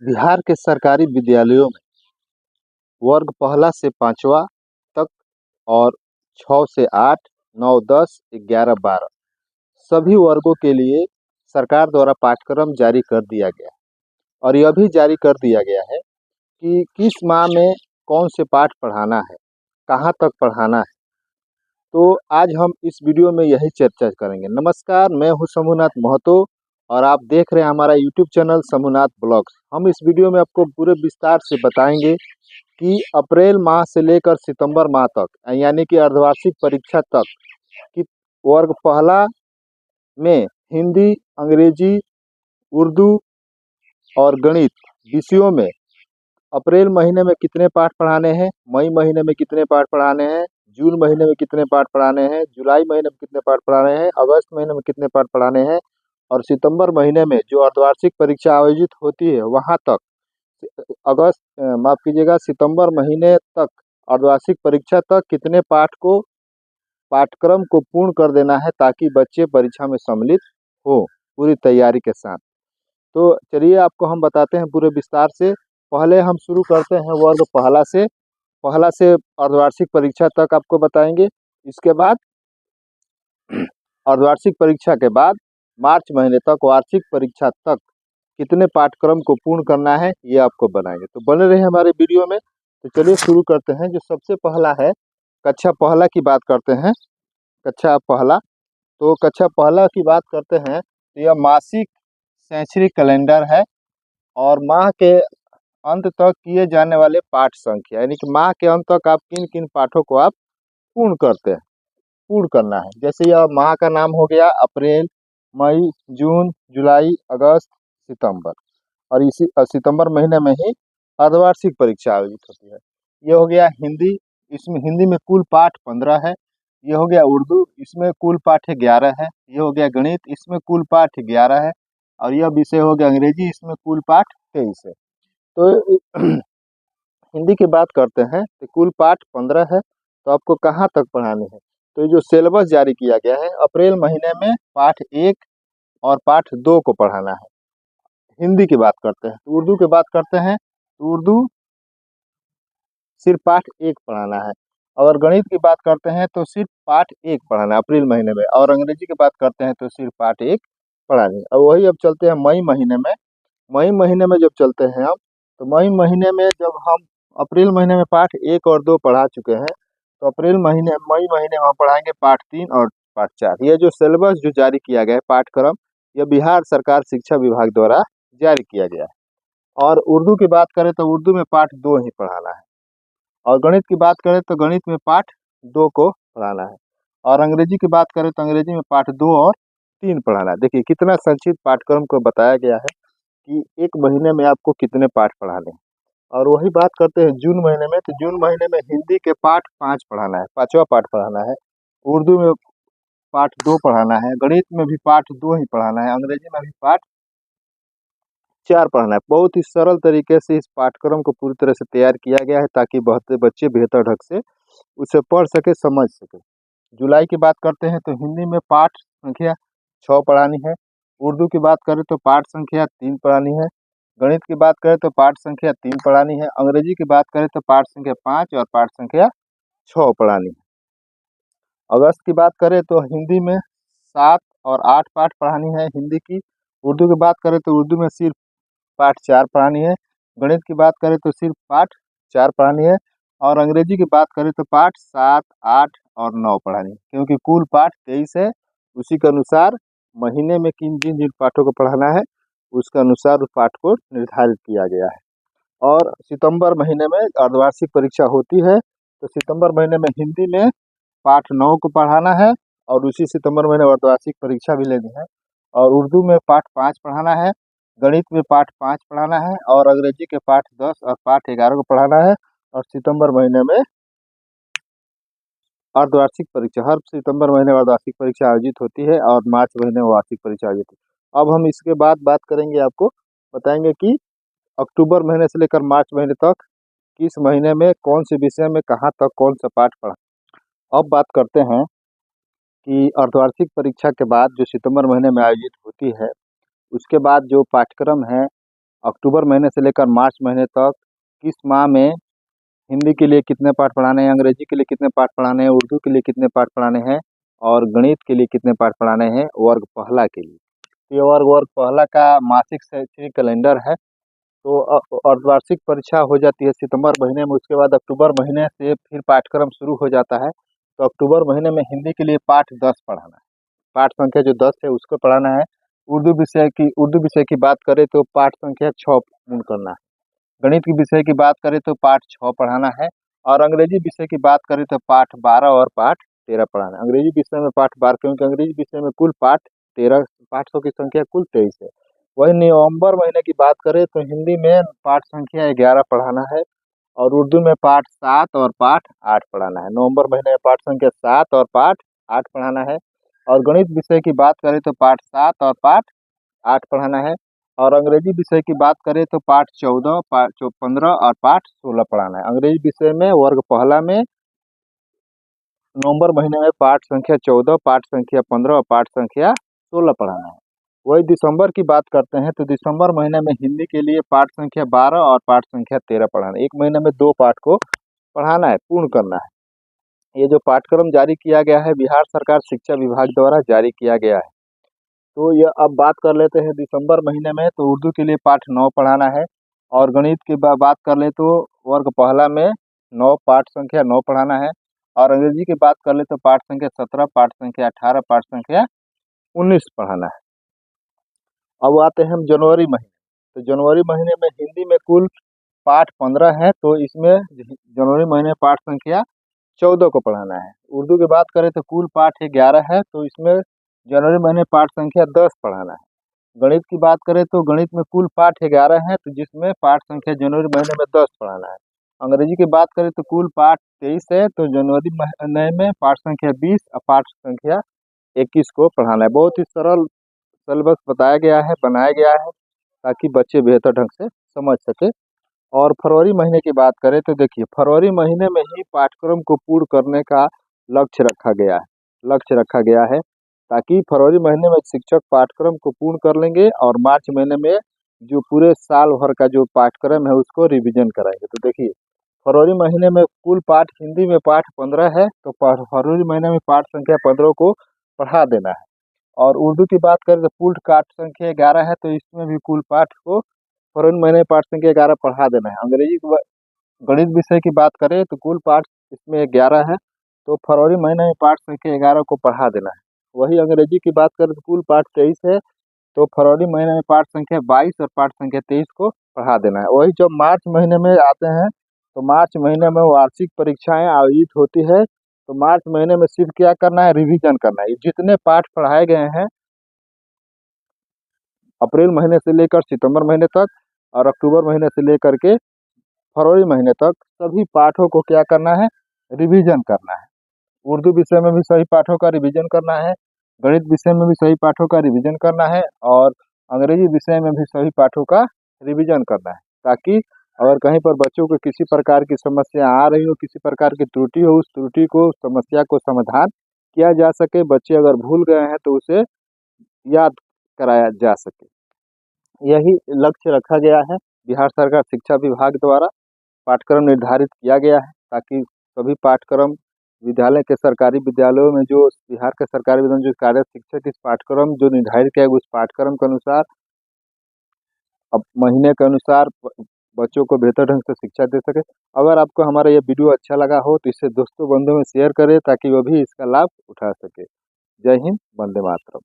बिहार के सरकारी विद्यालयों में वर्ग पहला से पांचवा तक और 6 से 8, 9, 10, 11, 12 सभी वर्गों के लिए सरकार द्वारा पाठ्यक्रम जारी कर दिया गया है। और यह भी जारी कर दिया गया है कि किस माह में कौन से पाठ पढ़ाना है, कहाँ तक पढ़ाना है। तो आज हम इस वीडियो में यही चर्चा करेंगे। नमस्कार, मैं हूं शंभुनाथ महतो और आप देख रहे हैं हमारा यूट्यूब चैनल शंभुनाथ ब्लॉग्स। हम इस वीडियो में आपको पूरे विस्तार से बताएंगे कि अप्रैल माह से लेकर सितंबर माह तक, यानी कि अर्धवार्षिक परीक्षा तक कि वर्ग पहला में हिंदी, अंग्रेजी, उर्दू और गणित विषयों में अप्रैल महीने में कितने पाठ पढ़ाने हैं, मई महीने में कितने पाठ पढ़ाने हैं, जून महीने में कितने पाठ पढ़ाने हैं, जुलाई महीने में कितने पाठ पढ़ाने हैं, अगस्त महीने में कितने पाठ पढ़ाने हैं और सितंबर महीने में जो अर्धवार्षिक परीक्षा आयोजित होती है वहाँ तक माफ कीजिएगा, सितंबर महीने तक अर्धवार्षिक परीक्षा तक कितने पाठक्रम को पूर्ण कर देना है ताकि बच्चे परीक्षा में सम्मिलित हो पूरी तैयारी के साथ। तो चलिए आपको हम बताते हैं पूरे विस्तार से। पहले हम शुरू करते हैं वर्ग पहला से अर्धवार्षिक परीक्षा तक आपको बताएंगे। इसके बाद अर्धवार्षिक परीक्षा के बाद मार्च महीने तक वार्षिक परीक्षा तक कितने पाठ्यक्रम को पूर्ण करना है ये आपको बनाएंगे। तो बने रहे हमारे वीडियो में। तो चलिए शुरू करते हैं। जो सबसे पहला है कक्षा पहला की बात करते हैं। कक्षा पहला, तो कक्षा पहला की बात करते हैं तो यह मासिक शैक्षणिक कैलेंडर है और माह के अंत तक किए जाने वाले पाठ संख्या, यानी कि माह के अंत तक आप किन किन पाठों को आप पूर्ण करना है। जैसे यह माह का नाम हो गया अप्रैल, मई, जून, जुलाई, अगस्त, सितंबर और इसी सितंबर महीने में ही अर्धवार्षिक परीक्षा आयोजित होती है। ये हो गया हिंदी, इसमें हिंदी में कुल पाठ 15 है। ये हो गया उर्दू, इसमें कुल पाठ 11 है। ये हो गया गणित, इसमें कुल पाठ 11 है। और यह विषय हो गया अंग्रेजी, इसमें कुल पाठ 23 है। तो हिंदी की बात करते हैं तो कुल पाठ 15 है। तो आपको कहाँ तक पढ़ाने हैं, तो ये जो सिलेबस जारी किया गया है अप्रैल महीने में पाठ 1 और पाठ 2 को पढ़ाना है। हिंदी की बात करते हैं। तो उर्दू की बात करते हैं तो उर्दू सिर्फ पाठ 1 पढ़ाना है। और गणित की बात करते हैं तो सिर्फ पाठ 1 पढ़ाना है अप्रैल महीने में। और अंग्रेजी की बात करते हैं तो सिर्फ पाठ 1 पढ़ानी है। और वही अब चलते हैं मई महीने में। मई महीने में जब चलते हैं हम, तो मई महीने में जब हम अप्रैल महीने में पाठ 1 और 2 पढ़ा चुके हैं, तो मई महीने में हम पढ़ाएंगे पाठ 3 और पाठ 4। ये जो सिलेबस जो जारी किया गया है पाठ्यक्रम, यह बिहार सरकार शिक्षा विभाग द्वारा जारी किया गया है। और उर्दू की बात करें तो उर्दू में पाठ 2 ही पढ़ाना है। और गणित की बात करें तो गणित में पाठ 2 को पढ़ाना है। और अंग्रेजी की बात करें तो अंग्रेजी में पाठ 2 और 3 पढ़ाना है। देखिए कितना संक्षिप्त पाठ्यक्रम को बताया गया है कि एक महीने में आपको कितने पाठ पढ़ाने हैं। और वही बात करते हैं जून महीने में, तो जून महीने में हिंदी के पाठ 5 पढ़ाना है, 5वां पाठ पढ़ाना है। उर्दू में पाठ 2 पढ़ाना है, गणित में भी पाठ 2 ही पढ़ाना है, अंग्रेजी में भी पाठ 4 पढ़ना है। बहुत ही सरल तरीके से इस पाठ्यक्रम को पूरी तरह से तैयार किया गया है ताकि बच्चे बेहतर ढंग से उसे पढ़ सके, समझ सके। जुलाई की बात करते हैं तो हिंदी में पाठ संख्या 6 पढ़ानी है। उर्दू की बात करें तो पाठ संख्या 3 पढ़ानी है। गणित की बात करें तो पाठ संख्या 3 पढ़ानी है। अंग्रेजी की बात करें तो पाठ संख्या 5 और पाठ संख्या 6 पढ़ानी है। अगस्त की बात करें तो हिंदी में 7 और 8 पाठ पढ़ानी है हिंदी की। उर्दू की बात करें तो उर्दू में सिर्फ पाठ 4 पढ़ानी है। गणित की बात करें तो सिर्फ पाठ 4 पढ़ानी है। और अंग्रेजी की बात करें तो पाठ 7, 8 और 9 पढ़ानी है। क्योंकि कुल पाठ 23 है, उसी के अनुसार महीने में किन जिन जिन पाठों को पढ़ाना है उसके अनुसार उस पाठ को निर्धारित किया गया है। और सितंबर महीने में अर्धवार्षिक परीक्षा होती है, तो सितंबर महीने में हिंदी में पाठ 9 को पढ़ाना है और उसी सितंबर महीने अर्धवार्षिक परीक्षा भी लेनी है। और उर्दू में पाठ 5 पढ़ाना है, गणित में पाठ 5 पढ़ाना है और अंग्रेजी के पाठ 10 और पाठ 11 को पढ़ाना है। और सितंबर महीने में अर्धवार्षिक परीक्षा, हर सितंबर महीने में अर्धवार्षिक परीक्षा आयोजित होती है और मार्च महीने में वार्षिक परीक्षा आयोजित होती है। अब हम इसके बाद बात करेंगे, आपको बताएंगे कि अक्टूबर महीने से लेकर मार्च महीने तक किस महीने में कौन से विषय में कहाँ तक कौन सा पाठ पढ़ा। अब बात करते हैं कि अर्धवार्षिक परीक्षा के बाद जो सितंबर महीने में आयोजित होती है, उसके बाद जो पाठ्यक्रम है अक्टूबर महीने से लेकर मार्च महीने तक किस माह में हिंदी के लिए कितने पाठ पढ़ाने हैं, अंग्रेजी के लिए कितने पाठ पढ़ाने हैं, उर्दू के लिए कितने पाठ पढ़ाने हैं और गणित के लिए कितने पाठ पढ़ाने हैं वर्ग पहला के लिए। ये वर्ग पहला का मासिक शैक्षणिक कैलेंडर है। तो अर्धवार्षिक परीक्षा हो जाती है सितंबर महीने में, उसके बाद अक्टूबर महीने से फिर पाठ्यक्रम शुरू हो जाता है। तो अक्टूबर महीने में हिंदी के लिए पाठ 10 पढ़ाना है, पाठ संख्या जो 10 है उसको पढ़ाना है। उर्दू विषय की बात करें तो पाठ संख्या 6 पूर्ण करना है। गणित के विषय की बात करें तो पाठ 6 पढ़ाना है। और अंग्रेजी विषय की बात करें तो पाठ 12 और पाठ 13 पढ़ाना है। अंग्रेजी विषय में पाठ 12, क्योंकि अंग्रेजी विषय में कुल पाठ 13, पाठों की संख्या कुल 23 है। वही नवंबर महीने की बात करें तो हिंदी में पाठ संख्या 11 पढ़ाना है और उर्दू में पाठ 7 और पाठ 8 पढ़ाना है। नवंबर महीने में पाठ संख्या 7 और पाठ 8 पढ़ाना है। और गणित विषय की बात करें तो पाठ 7 और पाठ 8 पढ़ाना है। और अंग्रेजी विषय की बात करें तो पाठ 14, पाठ 15 और पाठ 16 पढ़ाना है। अंग्रेजी विषय में वर्ग पहला में नवंबर महीने में पाठ संख्या 14, पाठ संख्या 15 और पाठ संख्या 16 पढ़ाना है। वही दिसंबर की बात करते हैं तो दिसंबर महीने में हिंदी के लिए पाठ संख्या 12 और पाठ संख्या 13 पढ़ाना है। एक महीने में 2 पाठ को पढ़ाना है, पूर्ण करना है। ये जो पाठ्यक्रम जारी किया गया है बिहार सरकार शिक्षा विभाग द्वारा जारी किया गया है। तो यह अब बात कर लेते हैं दिसंबर महीने में, तो उर्दू के लिए पाठ 9 पढ़ाना है। और गणित की बात कर ले तो वर्ग पहला में 9, पाठ संख्या 9 पढ़ाना है। और अंग्रेजी की बात कर ले तो पाठ संख्या 17, पाठ संख्या 18, पाठ संख्या 19 पढ़ाना है। अब आते हैं हम जनवरी महीने। तो जनवरी महीने में हिंदी में कुल पाठ 15 है, तो इसमें जनवरी महीने पाठ संख्या 14 को पढ़ाना है। उर्दू की बात करें तो कुल पाठ 11 है, तो इसमें जनवरी महीने पाठ संख्या 10 पढ़ाना है। गणित की बात करें तो गणित में कुल पाठ 11 है, तो जिसमें पाठ संख्या जनवरी महीने में 10 पढ़ाना है। अंग्रेजी की बात करें तो कुल पाठ 23 है, तो जनवरी महीने में पाठ संख्या 20 और पाठ संख्या 21 को पढ़ाना है। बहुत ही सरल सिलेबस बताया गया है, बनाया गया है, ताकि बच्चे बेहतर ढंग से समझ सके। और फरवरी महीने की बात करें तो देखिए, फरवरी महीने में ही पाठ्यक्रम को पूर्ण करने का लक्ष्य रखा गया है, ताकि फरवरी महीने में शिक्षक पाठ्यक्रम को पूर्ण कर लेंगे और मार्च महीने में जो पूरे साल भर का जो पाठ्यक्रम है उसको रिवीजन कराएंगे। तो देखिए, फरवरी महीने में कुल पाठ हिंदी में पाठ 15 है, तो फरवरी महीने में पाठ संख्या 15 को पढ़ा देना है। और उर्दू की बात करें तो कुल पाठ संख्या 11 है, तो इसमें भी कुल पाठ को फरवरी महीने में पाठ संख्या 11 पढ़ा देना है। गणित विषय की बात करें तो कुल पाठ इसमें 11 है, तो फरवरी महीने में पाठ संख्या 11 को पढ़ा देना है। वही अंग्रेजी की बात करें तो कुल पाठ 23 है, तो फरवरी महीने में पाठ संख्या 22 और पाठ संख्या 23 को पढ़ा देना है। वही जब मार्च महीने में आते हैं तो मार्च महीने में वार्षिक परीक्षाएं आयोजित होती है, तो मार्च महीने में सिर्फ क्या करना है, रिवीजन करना है। जितने पाठ पढ़ाए गए हैं अप्रैल महीने से लेकर सितंबर महीने तक और अक्टूबर महीने से लेकर के फरवरी महीने तक सभी पाठों को क्या करना है, रिवीजन करना है। उर्दू विषय में भी सभी पाठों का रिवीजन करना है, गणित विषय में भी सभी पाठों का रिवीजन करना है और अंग्रेजी विषय में भी सभी पाठों का रिवीजन करना है, ताकि अगर कहीं पर बच्चों को किसी प्रकार की समस्या आ रही हो, किसी प्रकार की त्रुटि हो, उस त्रुटि को, समस्या को समाधान किया जा सके। बच्चे अगर भूल गए हैं तो उसे याद कराया जा सके। यही लक्ष्य रखा गया है बिहार सरकार शिक्षा विभाग द्वारा। पाठ्यक्रम निर्धारित किया गया है ताकि सभी पाठ्यक्रम विद्यालय के सरकारी विद्यालयों में जो बिहार के सरकारी विद्यालयों में जो कार्यरत शिक्षक इस पाठ्यक्रम जो निर्धारित किया गया उस पाठ्यक्रम के अनुसार अब महीने के अनुसार बच्चों को बेहतर ढंग से शिक्षा दे सके। अगर आपको हमारा ये वीडियो अच्छा लगा हो तो इसे दोस्तों बंधुओं में शेयर करें ताकि वो भी इसका लाभ उठा सके। जय हिंद, वंदे मातरम।